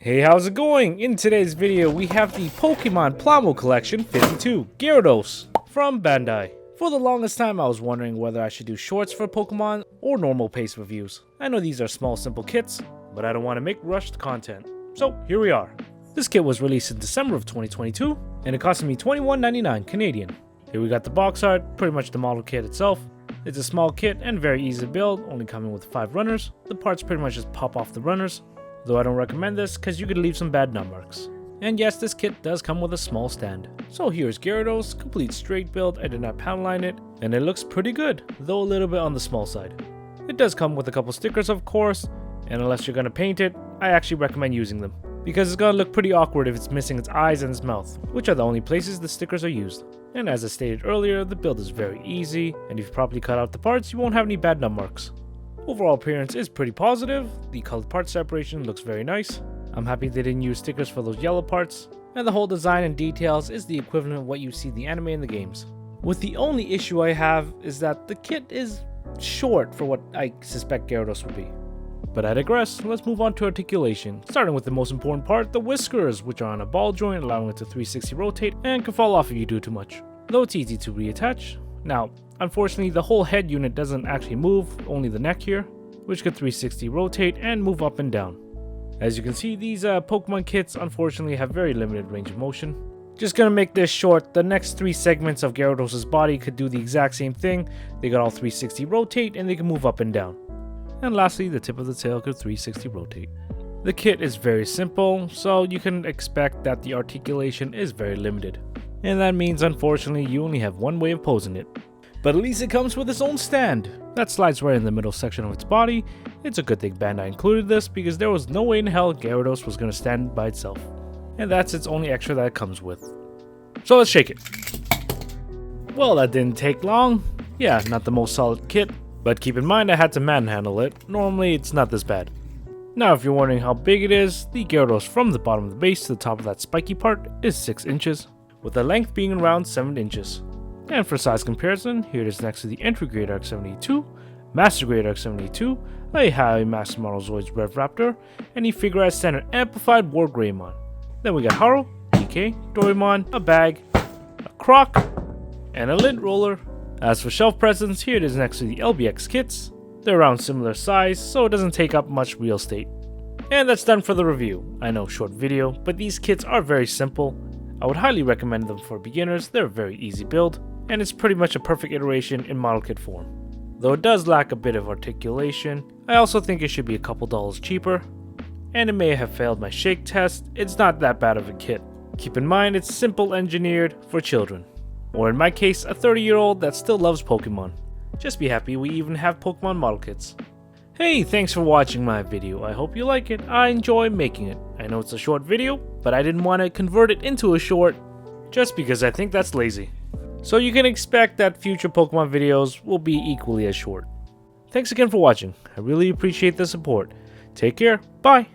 Hey, how's it going? In today's video, we have the Pokemon Plamo Collection 52 Gyarados from Bandai. For the longest time, I was wondering whether I should do shorts for Pokemon or normal pace reviews. I know these are small, simple kits, but I don't want to make rushed content. So here we are. This kit was released in December of 2022, and it cost me $21.99 Canadian. Here we got the box art, pretty much the model kit itself. It's a small kit and very easy to build, only coming with 5 runners. The parts pretty much just pop off the runners, though I don't recommend this because you could leave some bad nut marks. And yes, this kit does come with a small stand. So here's Gyarados, complete straight build. I did not panel line it, and it looks pretty good, though a little bit on the small side. It does come with a couple stickers, of course, and unless you're gonna paint it, I actually recommend using them, because it's gonna look pretty awkward if it's missing its eyes and its mouth, which are the only places the stickers are used. And as I stated earlier, the build is very easy, and if you properly cut out the parts, you won't have any bad nut marks. Overall appearance is pretty positive. The colored part separation looks very nice. I'm happy they didn't use stickers for those yellow parts, and the whole design and details is the equivalent of what you see in the anime and the games. With the only issue I have is that the kit is short for what I suspect Gyarados would be. But I digress, let's move on to articulation, starting with the most important part, the whiskers, which are on a ball joint allowing it to 360 rotate and can fall off if you do too much, though it's easy to reattach. Now, unfortunately, the whole head unit doesn't actually move, only the neck here, which can 360 rotate and move up and down. As you can see, these Pokemon kits unfortunately have very limited range of motion. Just gonna make this short, the next 3 segments of Gyarados' body could do the exact same thing. They got all 360 rotate and they can move up and down. And lastly, the tip of the tail could 360 rotate. The kit is very simple, so you can expect that the articulation is very limited. And that means unfortunately you only have one way of posing it. But at least it comes with its own stand that slides right in the middle section of its body. It's a good thing Bandai included this because there was no way in hell Gyarados was going to stand by itself. And that's its only extra that it comes with. So let's shake it. Well, that didn't take long. Yeah, not the most solid kit, but keep in mind I had to manhandle it. Normally it's not this bad. Now if you're wondering how big it is, the Gyarados from the bottom of the base to the top of that spiky part is 6 inches, with the length being around 7 inches. And for size comparison, here it is next to the Entry Grade Arc 72, Master Grade Arc 72, a High Master Model Zoids Revraptor, and a Figure Standard Amplified War Greymon. Then we got Haro, DK, Doraemon, a bag, a croc, and a lint roller. As for shelf presence, here it is next to the LBX kits. They're around similar size, so it doesn't take up much real estate. And that's done for the review. I know, short video, but these kits are very simple. I would highly recommend them for beginners. They're a very easy build, and it's pretty much a perfect iteration in model kit form. Though it does lack a bit of articulation, I also think it should be a couple dollars cheaper. And it may have failed my shake test, it's not that bad of a kit. Keep in mind it's simple engineered for children. Or in my case, a 30-year-old that still loves Pokemon. Just be happy we even have Pokemon model kits. Hey, thanks for watching my video. I hope you like it. I enjoy making it. I know it's a short video, but I didn't want to convert it into a short just because I think that's lazy. So you can expect that future Pokemon videos will be equally as short. Thanks again for watching. I really appreciate the support. Take care. Bye.